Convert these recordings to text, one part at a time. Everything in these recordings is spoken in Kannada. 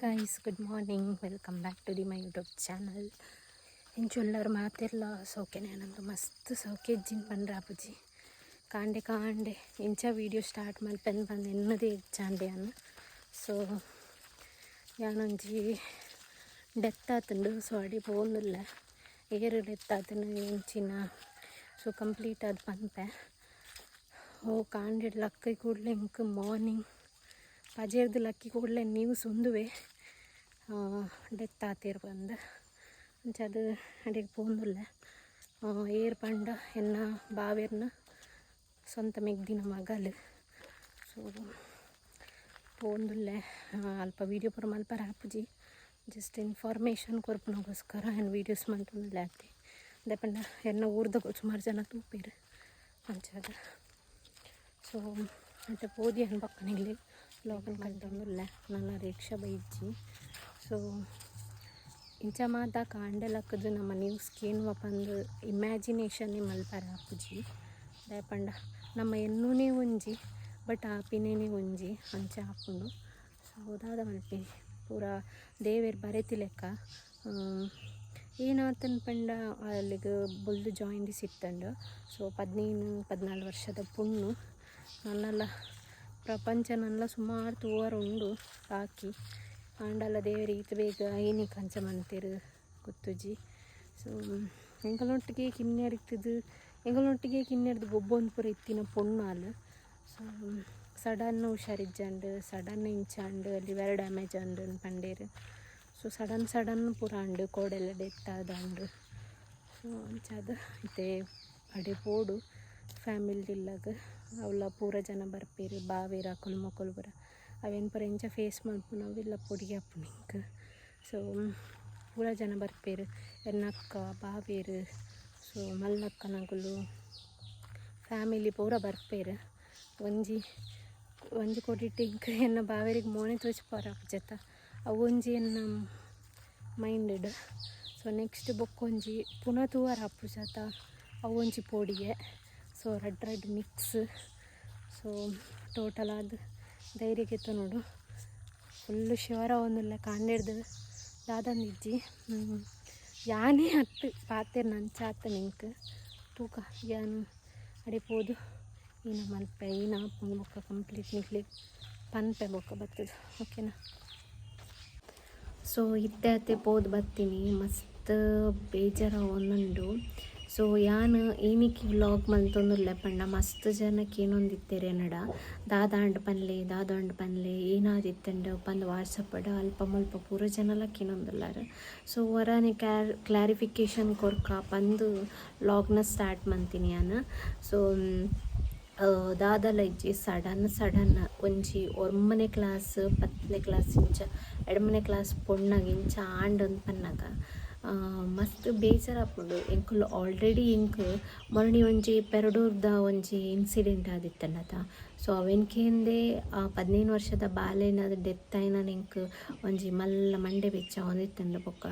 Guys good morning, welcome back to my YouTube channel. ಇಂಚುಲ್ಲರು ಮಾತಿರ್ಲ ಸೌಖ್ಯನೇ ನಂದು ಮಸ್ತ್ ಸೌಖ್ಯ ಇಜ್ಜಿನ ಪಂಡ್ರೆ ಅಪ್ಪುಜಿ ಕಾಂಡೆ ಕಾಂಡೆ ಇಂಚ ವೀಡಿಯೋ ಸ್ಟಾರ್ಟ್ ಮಲ್ಪೆನ್ ಬಂದು ಎನ್ನದೇ ಇಚ್ಚಾಂಡೆ ಅನ್ನು. ಸೊ ಯಾನೊಂಜಿ ಡೆತ್ ಆತುಂಡು, ಸೊ ಅಡಿ ಪೋಂದಿಲ್ಲ ಏರು ಡೆತ್ ಆತನು ಇಂಚಿನ. ಸೊ ಕಂಪ್ಲೀಟ್ ಅದು ಪಂಪೆ ಓ ಕಾಂಡೆ ಲಕ್ಕೈ ಕೂಡಲೇ ಇಂಕ್ ಮಾರ್ನಿಂಗ್ ಪಜೇರ್ದು ಲಕ್ಕಿ ಕೂಡಲೇ ನ್ಯೂಸ್ ಒಂದುವೆ ಡೆತ್ ಆತಿರು ಬಂದು ಅಂಚದು ಅಡಿಗೆ ಪೋಂದಿಲ್ಲ. ಏರ್ ಪಂಡ ಎನ್ನ ಬಾವೇರ್ನ ಸ್ವಂತ ಮೆಗ್ದಿನ ಮಗಲು. ಸೊ ಪೋಂದುಲ್ಲೆ ಅಲ್ಪ ವೀಡಿಯೋ ಪೂರ ಮಲ್ಪರ ಆಪುಜಿ ಜಸ್ಟ್ ಇನ್ಫಾರ್ಮೇಷನ್ ಕೊರ್ಪನಗೋಸ್ಕರ ಏನು ವೀಡಿಯೋಸ್ ಮಂತೊಂದಿಲ್ಲ ಆತಿ ದೆಪಂಡ ಎನ್ನ ಊರ್ದಾಗ ಸುಮಾರು ಜನ ತೂಪೇರು ಅಂಚದ. ಸೊ ಅಂತ ಪೋದಿ ಅನ್ಬಕ್ಕನಿಲ್ಲಿ ಲೋಕಲ್ ಕಂಟೊಂದಿಲ್ಲ ನನ್ನ ರಿಕ್ಷಾ ಬೈಜ್ಜಿ. ಸೊ ಇಂಚ ಮಾತ ಕಾಂಡೆಲಕ್ಕದು ನಮ್ಮ ನ್ಯೂಸ್ಗೆ ಏನು ಪಂದು ಇಮ್ಯಾಜಿನೇಷನ್ನೇ ಮಲ್ಪರ ಆಪುಜಿ ದಯಪಂಡ ನಮ್ಮ ಎನ್ನೂನೇ ಒಂಜಿ ಬಟ್ ಆಪಿನೇನೆ ಒಂಜಿ ಅಂಚ ಹಾಕೊಂಡು. ಸೊ ದಾದ ಮಲ್ಪಿ ಪೂರ ದೇವೇರು ಬರೆತಿ ಲೆಕ್ಕ ಏನಾತನ ಪಂಡ ಅಲ್ಲಿಗೆ ಬೊಲ್ದು ಜಾಯಿಂಡಿಸ್ ಇತ್ತಂಡು. ಸೊ 14 ವರ್ಷದ ಪುಣ್ಣು ನನ್ನೆಲ್ಲ ಪ್ರಪಂಚ ನನ್ನ ಸುಮಾರು ತೂವಾರ ಉಂಡು ಹಾಕಿ ಆಂಡಲ ದೇವರಿ ಈತ ಬೇಗ ಏನಿ ಕಂಚ ಮಂತೇರು ಗೊತ್ತುಜಿ. ಸೊ ಎಂಗಳೊಟ್ಟಿಗೆ ಕಿನ್ನೆರಿತದು ಎಂಗಳೊಟ್ಟಿಗೆ ಕಿನ್ನೆರ್ದು ಗೊಬ್ಬೊಂದು ಪೂರ ಇತ್ತಿನ ಪೊಣ್ಣು ಅಲ್ಲ. So sudden ಹುಷಾರಿಜ್ಜಂಡು sudden ಇಂಚಾಂಡು liver damage ಅಂಡು ಪಂಡೇರು. ಸೊ ಸಡನ್ ಪೂರ ಅಂಡು ಕೋಡೆಲ್ಲ ಡೆತ್ ಆದಂಡು. ಸೊ ಅಂಚದು ಇತ್ತೆ ಅಡೆ ಪೋಡು ಫ್ಯಾಮಿಲಿದಿಲ್ಲಾಗ ಅವಳ ಪೂರ ಜನ ಬರ್ಪೇರು ಬಾವೇರ ಕೊಲ್ಮೊಕೊಲ್ ಪೂರ ಅವೇನು ಪೂರ ಎಂಚ ಫೇಸ್ ಮಾಡ್ಪು ನಾವೆಲ್ಲ ಪೊಡಿಗೆ ಅಪ್ಪು ನಿಂಕ್. ಸೊ ಪೂರ ಜನ ಬರ್ಪೇರು ಎನ್ನಕ್ಕ ಬಾವೇರು. ಸೊ ಮಲ್ಲಕ್ಕನಗುಲು ಫ್ಯಾಮಿಲಿ ಪೂರ ಬರ್ಪೇರು ಒಂಜಿ ಕೊಟ್ಟಿಟ್ಟು ಇಂಕ ಎನ್ನ ಬಾವೇರಿಗೆ ಮೋನೆ ತೋಚಿಪಾರ ಜತ ಅವು ಒಂಜಿ ಎನ್ನ ಮೈಂಡೆಡ್. ಸೊ ನೆಕ್ಸ್ಟ್ ಬೊಕ್ಕೊಂಜಿ ಪುನಃ ತೂವಾರ ಅಪ್ಪು ಜತ ಅವು ಒಂಜಿ ಪೋಡಿಗೆ. So red mix. So total ಅದು ಧೈರ್ಯಕ್ಕೆ ನೋಡು ಫುಲ್ಲು ಶಿವರ ಒಂದಿಲ್ಲ ಕಾಂಡೆಡ್ದು ದಾದಂದಿಜ್ಜಿ ಯಾನೇ ಹತ್ತು ಪಾತೇರು ನಂಚಾತ ನಿಂಕ್ ತೂಕ ಯಾನು ಅಡಿಪೋದು ಈನ ಮಲ್ಪೆ ಈನ ಪುಂಗ್ ಬೊಕ್ಕ ಕಂಪ್ಲೀಟ್ ನಿಕ್ಲಿ ಪನ್ಪೆ ಬೊಕ್ಕ ಬರ್ತದೆ ಓಕೆನಾ. ಸೊ ಇತ್ತೆ ಅತ್ತೆ ಪೋದು ಬರ್ತೀನಿ ಮಸ್ತ್ ಬೇಜಾರ ಒಂದುಂಡು. ಸೊ ಯಾನು ಏನಕ್ಕೆ ವ್ಲಾಗ್ ಮಲ್ತೊಂದುಲ್ಲೆ ಪಂಡ ಮಸ್ತ್ ಜನಕ್ಕೆ ಏನೊಂದಿತ್ತೇರೆ ನಡ ದಾದಾಂಡ್ ಪನ್ಲೆ ಏನಾದಿತ್ತಂಡು ಪಂದು ವಾಟ್ಸಪ್ಪಡ ಅಲ್ಪ ಮಲ್ಪ ಪೂರ ಜನಲಕ್ಕೆ ಏನೊಂದುಲ್ಲಾರ. ಸೊ ವರಾನೆ ಕ್ಲಾರಿಫಿಕೇಷನ್ ಕೊರ್ಕ ಪಂದು ವ್ಲಾಗ್ನ ಸ್ಟಾರ್ಟ್ ಮಂತೀನಿ ನಾನು. ಸೊ ದಾದಲ ಇಜ್ಜಿ ಸಡನ್ ಒಂಜಿ 1ನೇ ಕ್ಲಾಸ್ 10ನೇ ಕ್ಲಾಸ್ ಇಂಚ 2ನೇ ಕ್ಲಾಸ್ ಪೊಣ್ಣಗೆ ಇಂಚ ಆಂಡೊಂದು ಪನ್ನಗ ಮಸ್ತ್ ಬೇಜಾರ ಆಪುಂಡು. ಎಂಕುಲು ಆಲ್ರೆಡಿ ಇಂಕ್ ಮೊರಣಿ ಒಂಜಿ ಪೆರಡೂರ್ದ ಒಂಜಿ ಇನ್ಸಿಡೆಂಟ್ ಆದಿತ್ತನ್ನತ. ಸೊ ಅವೆನ್ಕೇಂದೆ 15 ವರ್ಷದ ಬಾಲೆನದ ಡೆತ್ ಆಯ್ನ ಇಂಕ್ ಒಂಜಿ ಮಲ್ಲ ಮಂಡೆ ಬೆಚ್ಚ ಒಂದಿತ್ತಂಡು ಬೊಕ್ಕ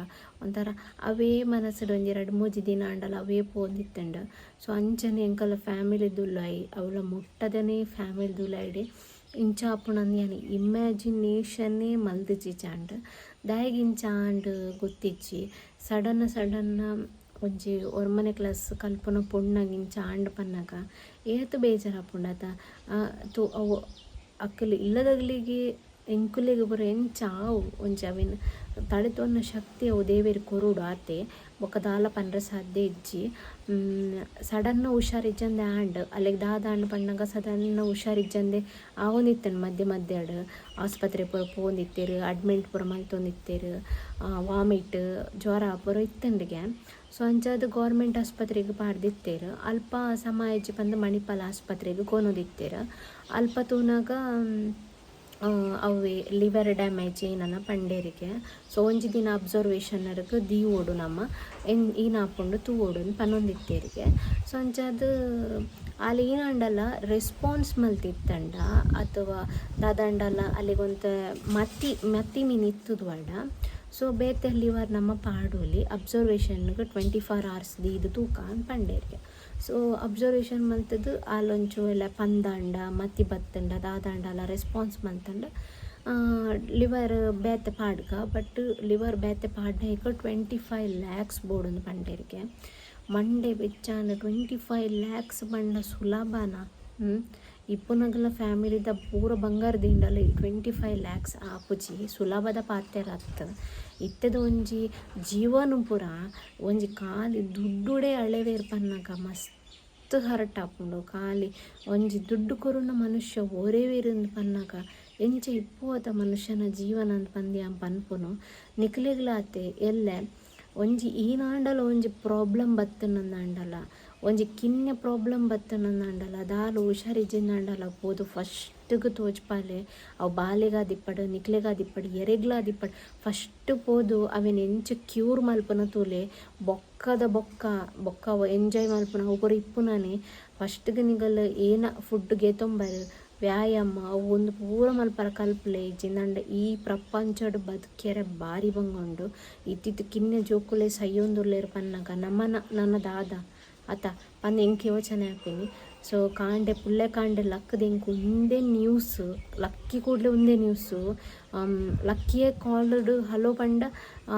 ಒಂಥರ ಅವೇ ಮನಸ್ಸು ಒಂಜಿ 2-3 ದಿನ ಆಂಡಲ ಅವೇ ಪೋಂದಿತ್ತಂಡು. ಸೊ ಅಂಚನೆ ಎಂಕಲ್ಲ ಫ್ಯಾಮಿಲಿ ದುಲ್ಲಾಯಿ ಅವಳ ಮುಟ್ಟದನೇ ಫ್ಯಾಮಿಲಿ ದುಲ್ಲಾಯಿಡೆ ಇಂಚ ಆಪುಣಂದು ಇಮ್ಯಾಜಿನೇಷನ್ನೇ ಮಲ್ದಿಜ್ಜಿ ಚಾಂಡ್ ದಾಯಿಗಿಂಚ ಆಂಡ್ ಗೊತ್ತಿಜ್ಜಿ ಸಡನ್ನ ಒಂಜಿ 1ನೇ ಕ್ಲಾಸ್ ಕಲ್ಪನ ಪೊಣ್ಣಗಿಂಚ ಆಂಡ್ ಪನ್ನಗ ಏತು ಬೇಜಾರಾಪುಂಡತ ಅವು ಅಕ್ಕಲು ಇಲ್ಲದಗ್ಲಿಗೆ ಎಂಕುಲೆಗೆ ಬರೋ ಎಂಚ ಆವು ಒಂಜಿ ಅವಿನ ತಡೆತೊನ್ನ ಶಕ್ತಿ ಅವು ದೇವೇರು ಕೊರುಡು ಆತೆ ಬೊಕ್ಕ ದಾಲ ಪಂಡ್ರೆ ಸಾಧ್ಯ ಇಜ್ಜಿ ಸಡನ್ನ ಹುಷಾರಿಜ್ಜಂದೆ ಆಂಡ್ ಅಲ್ಲಿಗೆ ದಾದಾಂಡ್ ಪಂಡಾಗ ಸಡನ್ನ ಹುಷಾರಿಜ್ಜಂದೆ ಆವೊಂದಿತ್ತೇನು ಮಧ್ಯೆ ಆಸ್ಪತ್ರೆ ಪೂರ ಪೋಂದಿತ್ತೇರು ಅಡ್ಮಿಂಟ್ ಪೂರ ಮಲ್ತೊಂದಿತ್ತೇರು ವಾಮಿಟ್ ಜ್ವರ ಪೂರ ಇತ್ತಂಡಿಗೆ. ಸೊ ಅಂಚದು ಗೌರ್ಮೆಂಟ್ ಆಸ್ಪತ್ರೆಗೆ ಪಾಡ್ದಿತ್ತೇರು ಅಲ್ಪ ಸಮಯಜ್ಜಿ ಪಂದು ಮಣಿಪಾಲ ಆಸ್ಪತ್ರೆಗೆ ಕೊನೋದಿತ್ತೇರು ಅಲ್ಪ ತೂನಾಗ ಅವೇ ಲಿವರ್ ಡ್ಯಾಮೇಜ್ ಏನನ್ನ ಪಂಡೇರಿಗೆ. ಸೊ ಒಂಜಿ ದಿನ ಅಬ್ಸರ್ವೇಷನ್ಗೆ ಓಡು ನಮ್ಮ ಈನಾಪುಂಡು ಓಡು ಪನ್ನೊಂದಿತ್ತೇರಿಗೆ. ಸೊ ಅಂಚದು ಅಲ್ಲಿ ಏನಂಡಲ್ಲ ರೆಸ್ಪಾನ್ಸ್ ಮಲ್ತಿತ್ತಂಡ ಅಥವಾ ದಾದಂಡಲ್ಲ ಅಲ್ಲಿಗೊಂತ ಮತ್ತಿ ಮೀನು ಇತ್ತದ ವಡ. ಸೊ ಬೇತೆ ಲಿವರ್ ನಮ್ಮ ಪಾಡೋಲಿ ಅಬ್ಸರ್ವೇಷನ್ಗೆ 24 hours ಇದು ತೂಕ ಪಂಡೇರಿಗೆ. ಸೊ ಅಬ್ಸರ್ವೇಷನ್ ಮಲ್ತದ್ದು ಅಲ್ಲೊಂಚು ಎಲ್ಲ ಪಂದಾಂಡ ಮತ್ತಿ ಬತ್ತಂಡ ದಾದಾಂಡ ಎಲ್ಲ ರೆಸ್ಪಾನ್ಸ್ ಮಲ್ತಂಡ ಲಿವರ್ ಬೇತೆ ಪಾಡ್ಗ ಬಟ್ ಲಿವರ್ ಬೇತೆ ಪಾಡ್ನ ಈಗ 25 lakhs ಬೋಡೊಂದು ಪಂಡೇರಿಗೆ ಮಂಡೆ ಬೆಚ್ಚಾನ 25 lakhs ಬಂಡ ಸುಲಭನ. ಇಪ್ಪುನಗಲ ಫ್ಯಾಮಿಲಿದ ಪೂರ ಬಂಗಾರದಿಂಡಲ 25 lakhs ಆಪುಜಿ ಸುಲಭದ ಪಾತೆರ ಅತ್ತ ಇತ್ತದ ಒಂಜಿ ಜೀವನ ಪುರ ಒಂಜಿ ಖಾಲಿ ದುಡ್ಡುಡೆ ಅಳೆವೇರ್ ಪನ್ನಗ ಮಸ್ತ್ ಹರಟ್ ಆಪುಂಡು. ಖಾಲಿ ಒಂಜಿ ದುಡ್ಡು ಕೊರುನ ಮನುಷ್ಯ ಓರೇವೇರಿಂದ ಪನ್ನಗ ಎಂಚ ಇಪ್ಪುವದ ಮನುಷ್ಯನ ಜೀವನ ಅಂತ ಪಂದ್ಯ ಪನ್ಪುನು ನಿಕ್ಲೆಗ್ಲಾತೆ ಎಲ್ಲೆ ಒಂಜಿ ಈನಾಂಡಲ ಒಂಜಿ ಪ್ರಾಬ್ಲಮ್ ಬತ್ತನಂದಾಂಡಲ ಒಂಜಿ ಕಿನ್ನೆ ಪ್ರಾಬ್ಲಮ್ ಬತ್ತನಂದಾಂಡಲ ದಾಲು ಹುಷಾರಿಜ್ಜಿಂದಾಂಡಲ ಪೋದು ಫಸ್ಟ್ಗ್ ತೋಜ್ಪಾಲೆ ಅವು ಬಾಲೆಗಾದಿಪ್ಪಡು ನಿಕ್ಲೆಗಾದಿಪ್ಪಡು ಎರೆಗ್ಲಾದಿಪ್ಪಡು ಫಸ್ಟ್ ಪೋದು ಅವೇನು ಎಂಚ ಕ್ಯೂರ್ ಮಲ್ಪನ ತೂಲೆ ಬೊಕ್ಕ ಎಂಜಾಯ್ ಮಲ್ಪನ ಒಬ್ಬರು ಇಪ್ಪುನಾನೆ ಫಸ್ಟ್ಗೆ ನಿಗಲ್ ಏನ ಫುಡ್ಗೆ ತೊಂಬರು ವ್ಯಾಯಾಮ ಅವು ಒಂದು ಪೂರ ಮಲ್ಪರ ಕಲ್ಪಲೆ ಇಜ್ಜಿಂದಾಂಡ ಈ ಪ್ರಪಂಚಡ್ ಬದುಕ್ಯರೆ ಬಾರಿ ಬಂಗೊಂಡು ಇತ್ತಿತ್ತು ಕಿನ್ನೆ ಜೋಕುಲೆ ಸಯ್ಯೊಂದುಲ್ಲೇರು ಪನ್ನಗ ನನ್ನ ದಾದ ಆತ ಪಂದು ಎಂಕ್ ಯೋಚನೆ ಆಪಿನಿ. ಸೊ ಕಾಂಡೆ ಪುಲ್ಲೆ ಕಾಂಡೆ ಲಕ್ಕದ ಎಂಕ್ ಒಂದೇ ನ್ಯೂಸ್ ಲಕ್ಕಿ ಕೂಡಲೇ ಒಂದೇ ನ್ಯೂಸು ಲಕ್ಕಿಯೇ ಕಾಲ್ಡ್ ಹಲೋ ಪಂಡ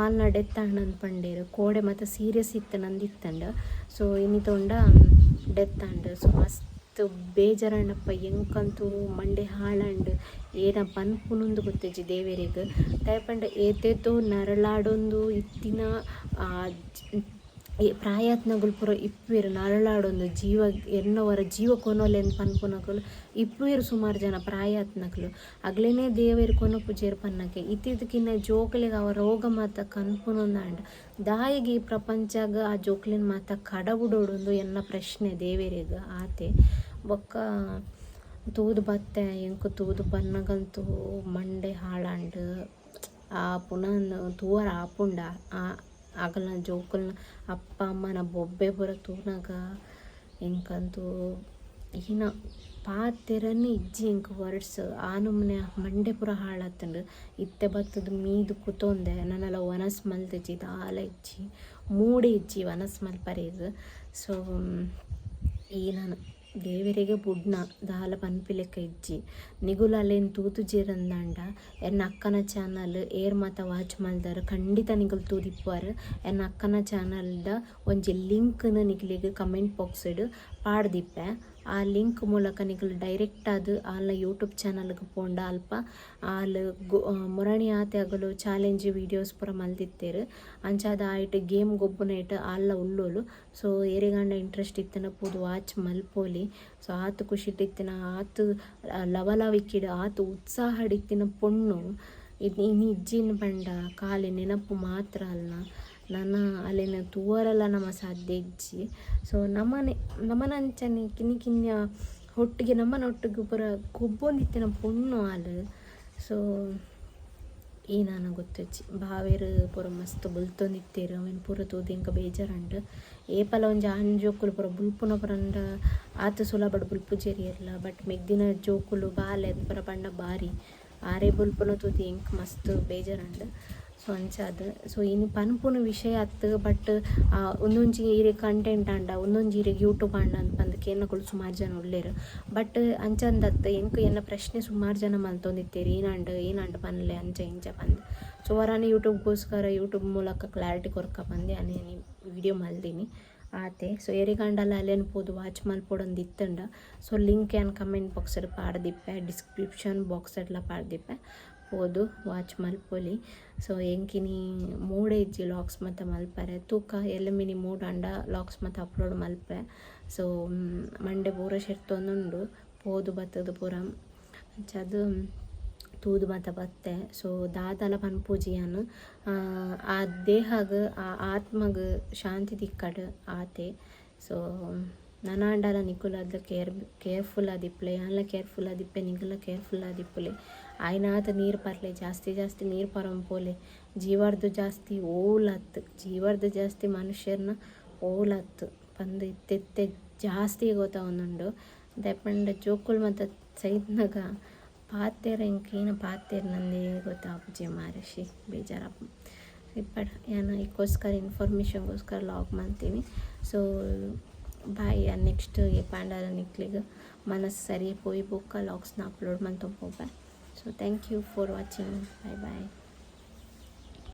ಆಲ್ನ ಡೆತ್ ಆಂಡ್ ಪಂಡೇರು ಕೋಡೆ ಮತ್ತು ಸೀರಿಯಸ್ ಇತ್ತು ನಂದಿತ್ತಂಡ. ಸೊ ಇನ್ನಿತೊಂಡ ಡೆತ್ ಆಂಡ್ ಸೊ ಮಸ್ತ್ ಬೇಜಾರಂಡಪ್ಪ ಎಂಕಂತೂ ಮಂಡೆ ಹಾಳಂಡ್ ಏನ ಪನ್ಪುನೊಂದು ಗೊತ್ತಿಜ್ಜಿ ದೇವೇರಿಗೆ ದಯಪಂಡ ಏತೇತೋ ನರಳಾಡೊಂದು ಇತ್ತಿನ ಪ್ರಾಯತ್ನಗಳು ಪೂರ ಇಪ್ಪುವೆರು ನರಳಾಡೊಂದು ಜೀವ ಎನ್ನವರ ಜೀವ ಕೊನೊಲೆಂದು ಪನ್ಪುನಕಲು ಇಪ್ಪುವೆರು ಸುಮಾರು ಜನ ಪ್ರಾಯತ್ನಕಲು ಅಗ್ಲೇನೇ ದೇವೇರು ಕೊನ ಪೂಜೆರು ಪನ್ನಕೆ ಇತ್ತಿದ್ದಕ್ಕಿನ್ನ ಜೋಕಲಿಗೆ ಅವ ರೋಗ ಮಾತ ಕನ್ಪುನೊಂದಾಂಡ ದಾಯಿಗೆ ಈ ಪ್ರಪಂಚಾಗ ಆ ಜೋಕ್ಲಿನ ಮಾತ ಕಡವುಡೋಡೊಂದು ಎನ್ನ ಪ್ರಶ್ನೆ ದೇವೇರಿಗೆ ಆತೆ ಬೊಕ್ಕ ತೂದು ಬತ್ತೆ ಎಂಕು ತೂದು ಪನ್ನಗಂತೂ ಮಂಡೆ ಹಾಳಾಂಡ್ ಆ ಪುನಃ ತೂವರ ಆಪುಂಡ ಆಗಲ್ನ ಜೋಕುಲ್ನ ಅಪ್ಪ ಅಮ್ಮನ ಬೊಬ್ಬೆ ಪೂರ ತೂನಾಗ ಎಂಕಂತೂ ಈನ ಪಾತೆರನೇ ಇಜ್ಜಿ ಎಂಕ್ ವರ್ಡ್ಸ್ ಆನುಮ್ನೆ ಮಂಡೆ ಪೂರ ಹಾಳಾತಂಡು ಇತ್ತೆ ಬತ್ತದ ಮೀದು ಕುತೊಂದೆ ನನ್ನೆಲ್ಲ ವನಸ್ ಮಲ್ದಿಜ್ಜಿ ದಾಲ ಇಜ್ಜಿ ಮೂಡೆ ಇಜ್ಜಿ ವನಸ್ ಮಲ್ಪರೇಗ. ಸೊ ಈ ನಾನು ದೇವರಿಗೆ ಬುಡ್ನ ದಾಲ ಪನ್ಪಿಲೆಕ್ಕ ಇಜ್ಜಿ ನಿಗುಲ ಅಲ್ಲೇನು ತೂತುಜೇರಂದಾಂಡ ಎನ್ನ ಅಕ್ಕನ ಚಾನಲ್ ಏರ್ ಮಾತ ವಾಚ್ ಮಲ್ದಾರ ಖಂಡಿತ ನಿಗುಲು ತೂದಿಪ್ಪುವಾರು ಎನ್ನ ಅಕ್ಕನ ಚಾನಲ್ದ ಒಂಜಿ ಲಿಂಕ್ನ ನಿಗ್ಲಿಗೆ ಕಮೆಂಟ್ ಬಾಕ್ಸ್ಡ್ ಪಾಡ್ದಿಪ್ಪೆ ಆ ಲಿಂಕ್ ಮೂಲಕ ನಿಗುಲು ಡೈರೆಕ್ಟ್ ಅದು ಆಲ್ನ ಯೂಟ್ಯೂಬ್ ಚಾನಲ್ಗೆ ಪೋಂಡ ಅಲ್ಪ ಆಲ್ ಮುರಣಿ ಆತೆ ಆಗಲು ಚಾಲೆಂಜ್ ವೀಡಿಯೋಸ್ ಪೂರ ಮಲ್ದಿತ್ತೇರು ಅಂಚಾದ ಆಯ್ಟ್ ಗೇಮ್ ಗೊಬ್ಬುನೈಟ್ ಆಲ್ಲ ಉಳ್ಳೋಲು. So ಏರಿಗಾಂಡ interest ಇತ್ತನ ಪೂದು watch ಮಲ್ಪೋಲಿ. ಸೊ ಆತು ಖುಷಿಟ್ಟಿತ್ತಿನ ಆತು ಲವಲವಿಕ್ಕಿಡ ಆತು ಉತ್ಸಾಹಡಿತ್ತಿನ ಪೊಣ್ಣು ಇನ್ನು ಇಜ್ಜಿನ ಪಂಡ ಖಾಲಿ ನೆನಪು ಮಾತ್ರ ಅಲ್ಲ ನನ್ನ ಅಲ್ಲಿನ ತೂವರೆಲ್ಲ ನಮ್ಮ ಸಾಧ್ಯ ಇಜ್ಜಿ. ಸೊ ನಮ್ಮನಂಚನೆ ಕಿನ್ನಿಯ ಒಟ್ಟಿಗೆ ನಮ್ಮನೊಟ್ಟಿಗೆ ಪೂರ ಗೊಬ್ಬೊಂದಿತ್ತಿನ ಪೊಣ್ಣು ಹಾಲು. ಸೊ ಈ ನಾನು ಗೊತ್ತಿಜ್ಜಿ ಬಾವೇರು ಪೂರ ಮಸ್ತ್ ಬುಲ್ತೊಂದಿತ್ತೇರು ಅವೇನು ಪೂರ ತೂದು ಎಂಕ ಬೇಜಾರಂಡ್ ಏಪಲ ಒಂಜಿ ಆನ್ ಜೋಕುಲು ಪೂರ ಬುಲ್ಪುನ ಪುರಂಡ ಆತು ಸುಲಭಡ್ ಬುಲ್ಪುಜೇರಿ ಇರಲ್ಲ ಬಟ್ ಮೆಗ್ದಿನ ಜೋಕುಲು ಬಾಲೆ ಪೂರ ಪಂಡ ಬಾರಿ ಆರೇ ಬುಲ್ಪುನ ತೂದು ಎಂಕ್ ಮಸ್ತ್ ಬೇಜಾರಂಡ್. ಸೊ ಅಂಚಾದ ಸೊ ಇನ್ನು ಪನ್ಪುನ ವಿಷಯ ಅತ್ತು ಬಟ್ ಒಂದೊಂಜಿ ಈರೆ ಕಂಟೆಂಟ್ ಆಂಡ ಒಂದೊಂಜಿ ಈರೆಗೆ ಯೂಟ್ಯೂಬ್ ಆಂಡ ಅಂತ ಬಂದು ಕೇನಗಳು ಸುಮಾರು ಜನ ಒಳ್ಳೇರು ಬಟ್ ಅಂಚಂದತ್ತು ಎಂಕ್ ಎನ್ನ ಪ್ರಶ್ನೆ ಸುಮಾರು ಜನ ಮಲ್ತೊಂದಿತ್ತೇರು ಏನಾಂಡ್ ಪನ್ಲೆ ಅಂಚ ಇಂಚ ಬಂದು. ಸೊ ವರಾನೆ ಯೂಟ್ಯೂಬ್ಗೋಸ್ಕರ ಯೂಟ್ಯೂಬ್ ಮೂಲಕ ಕ್ಲಾರಿಟಿ ಕೊರ್ಕ ಬಂದೆ ಅನೇನು ವಿಡಿಯೋ ಮಲ್ದೀನಿ ಆತೆ. ಸೊ ಎರಿಗಂಡಲ್ಲ ಅಲ್ಲೇನು ಪೋದು ವಾಚ್ ಮಲ್ಪೊಡೊಂದು ಇತ್ತಂಡ. ಸೊ ಲಿಂಕ್ ಏನು ಕಮೆಂಟ್ ಬಾಕ್ಸಲ್ಲಿ ಪಾಡ್ದಿಪ್ಪೆ ಡಿಸ್ಕ್ರಿಪ್ಷನ್ ಬಾಕ್ಸೆಲ್ಲ ಪಾಡ್ದಿಪ್ಪೆ ಪೋದು ವಾಚ್ ಮಲ್ಪೊಲಿ. ಸೊ ಎಂಕಿನಿ ಮೂಡೆ ಇಜ್ಜಿ ಲಾಕ್ಸ್ ಮತ್ತು ಮಲ್ಪರೆ ತೂಕ ಎಲ್ಲಿ ಮೂಡಂಡ ಲಾಕ್ಸ್ ಮತ್ತು ಅಪ್ಲೋಡ್ ಮಲ್ಪೆ. ಸೊ ಮಂಡೆ ಪೂರ ಶೆರ್ತೊಂದುಂಡು ಪೋದು ಬತ್ತದು ಪೂರ ಅದು ತೂದು ಮತ್ತು ಬತ್ತೆ. ಸೊ ದಾದಲ ಪನ್ಪೂಜಿಯನ್ನು ಆ ದೇಹಗ ಆ ಆತ್ಮಗ ಶಾಂತಿ ತಿಕ್ಕಡು ಆತೆ. ಸೊ ನನಾಂಡಲ ನಿಕುಲದ ಕೇರ್ಫುಲ್ ಆದಿಪ್ಪಲೆ ಎಲ್ಲ ಕೇರ್ಫುಲ್ ಆದಿಪ್ಪೆ ನಿಗುಲ ಕೇರ್ಫುಲ್ ಆದಿಪ್ಪಲೆ ಆಯ್ನಾತ ನೀರು ಪರ್ಲೆ ಜಾಸ್ತಿ ನೀರು ಪರಂಪೋಲೆ ಜೀವರ್ದು ಜಾಸ್ತಿ ಓಲತ್ತು ಜೀವರ್ದು ಜಾಸ್ತಿ ಮನುಷ್ಯರನ್ನ ಓಲತ್ತು ಪಂದು ಇತ್ತೆತ್ತೆ ಜಾಸ್ತಿ ಗೊತ್ತಾವೊಂದುಂಡು ದಯಪಂಡ ಜೋಕುಲ್ ಮತ್ತು ಸೈದ್ನಾಗ ಪಾತೆರ ಇಂಕೇನು ಪಾತೆರ ನಂದೇ ಗೊತ್ತಾಪುಜಿ ಮಾರಶಿ ಬೇಜಾರಪ್ಪ ಇಪ್ಪಡ ಏನು ಇದಕ್ಕೋಸ್ಕರ ಇನ್ಫಾರ್ಮೇಷನ್ಗೋಸ್ಕರ ಲಾಗ್ ಮಾಡ್ತೀನಿ. ಸೊ ಬಾಯ್ ನೆಕ್ಸ್ಟ್ ಪಾಂಡಾರ ನಿಕ್ಲಿಗೆ ಮನಸ್ಸು ಸರಿ ಪೋಯಿ ಬುಕ್ಕ ಲಾಗ್ಸ್ನ upload ಮಾಡ್ತೊಪ್ಪೆ. So thank you for watching. Bye bye.